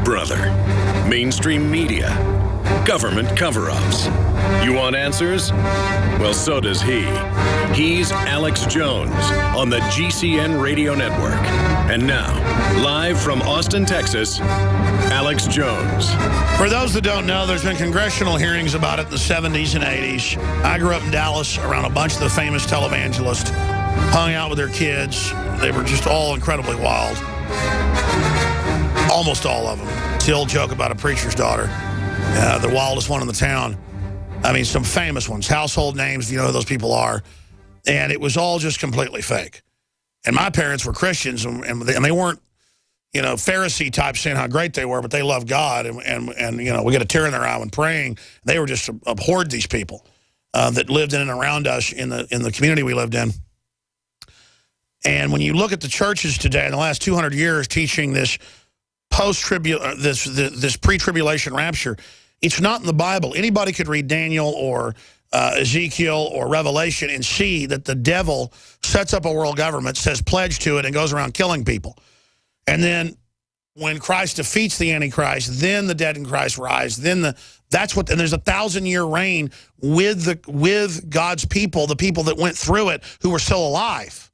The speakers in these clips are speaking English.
Brother, mainstream media, government cover-ups. You want answers? Well, so does he. He's Alex Jones on the GCN Radio Network. And now, live from Austin, Texas, Alex Jones. For those that don't know, there's been congressional hearings about it in the 70s and 80s. I grew up in Dallas around a bunch of the famous televangelists, hung out with their kids. They were just all incredibly wild. Almost all of them. It's the old joke about a preacher's daughter. The wildest one in the town. I mean, some famous ones, household names, you know who those people are. And it was all just completely fake. And my parents were Christians, and they weren't, you know, Pharisee types saying how great they were, but they loved God. And you know, we get a tear in their eye when praying. They were just abhorred these people that lived in and around us in the community we lived in. And when you look at the churches today in the last 200 years teaching this this pre-tribulation rapture, it's not in the Bible. Anybody could read Daniel or Ezekiel or Revelation and see that the devil sets up a world government, says pledge to it, and goes around killing people. And then when Christ defeats the Antichrist, then the dead in Christ rise. Then and there's a 1,000-year reign with God's people, the people that went through it who were still alive.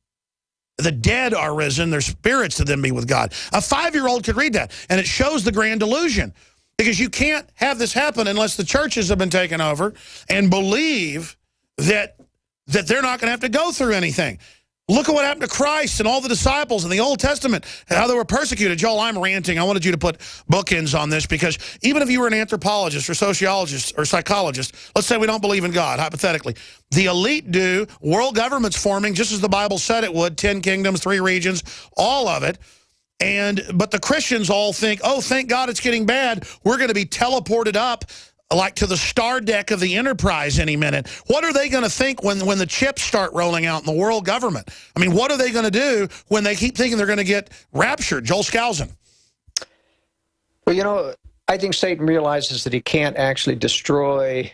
The dead are risen, their spirits to them be with God. A 5-year-old could read that, and it shows the grand delusion. Because you can't have this happen unless the churches have been taken over and believe that they're not going to have to go through anything. Look at what happened to Christ and all the disciples in the Old Testament, how they were persecuted. Joel, I'm ranting. I wanted you to put bookends on this because even if you were an anthropologist or sociologist or psychologist, let's say we don't believe in God, hypothetically. The elite do. World government's forming just as the Bible said it would. 10 kingdoms, 3 regions, all of it. But the Christians all think, oh, thank God it's getting bad. We're going to be teleported up like to the star deck of the Enterprise any minute. What are they going to think when the chips start rolling out in the world government? I mean, what are they going to do when they keep thinking they're going to get raptured? Joel Skousen. Well, you know, I think Satan realizes that he can't actually destroy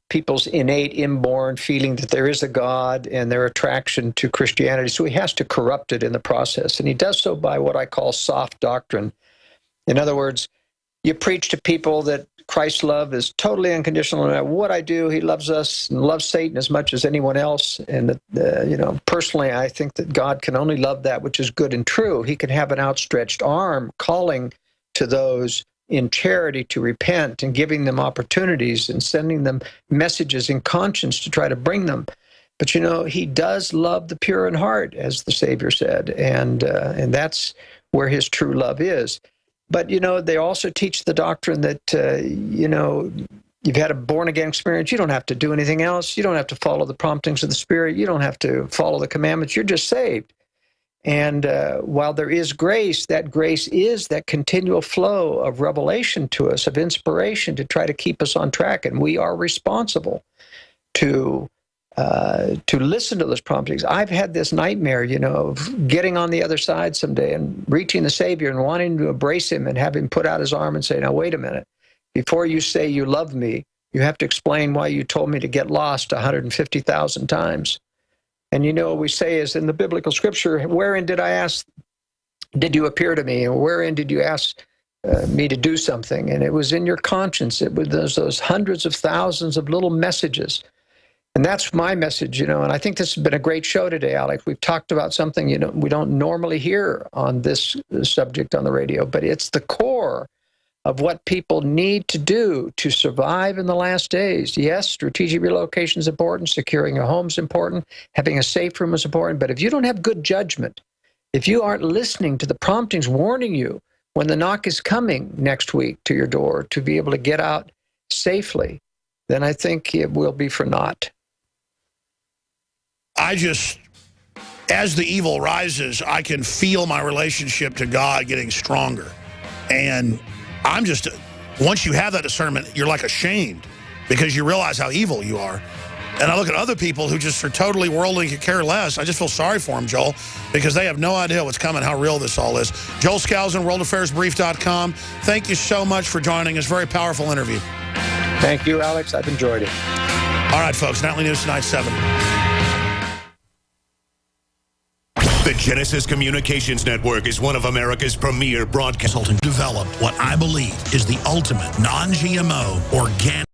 people's innate, inborn feeling that there is a God and their attraction to Christianity. So he has to corrupt it in the process. And he does so by what I call soft doctrine. In other words, you preach to people that Christ's love is totally unconditional. No matter what I do, he loves us and loves Satan as much as anyone else. And, you know, personally, I think that God can only love that which is good and true. He can have an outstretched arm calling to those in charity to repent and giving them opportunities and sending them messages in conscience to try to bring them. But, you know, he does love the pure in heart, as the Savior said, and that's where his true love is. But, you know, they also teach the doctrine that, you know, you've had a born-again experience. You don't have to do anything else. You don't have to follow the promptings of the Spirit. You don't have to follow the commandments. You're just saved. And while there is grace, that grace is that continual flow of revelation to us, of inspiration to try to keep us on track. And we are responsible to listen to those promptings. I've had this nightmare, you know, of getting on the other side someday and reaching the Savior and wanting to embrace him and have him put out his arm and say, now, wait a minute. Before you say you love me, you have to explain why you told me to get lost 150,000 times. And you know what we say is in the biblical scripture, wherein did you appear to me? And wherein did you ask me to do something? And it was in your conscience. It was those hundreds of thousands of little messages. And that's my message, you know, and I think this has been a great show today, Alex. We've talked about something, you know, we don't normally hear on this subject on the radio, but it's the core of what people need to do to survive in the last days. Yes, strategic relocation is important, securing a home is important, having a safe room is important, but if you don't have good judgment, if you aren't listening to the promptings warning you when the knock is coming next week to your door to be able to get out safely, then I think it will be for naught. As the evil rises, I can feel my relationship to God getting stronger. And once you have that discernment, you're like ashamed because you realize how evil you are. And I look at other people who just are totally worldly, could care less. I just feel sorry for them, Joel, because they have no idea what's coming, how real this all is. Joel Skousen, worldaffairsbrief.com. Thank you so much for joining us. Very powerful interview. Thank you, Alex. I've enjoyed it. All right, folks. Nightly News Tonight, 7. The Genesis Communications Network is one of America's premier broadcast Consulting developed what I believe is the ultimate non-GMO organic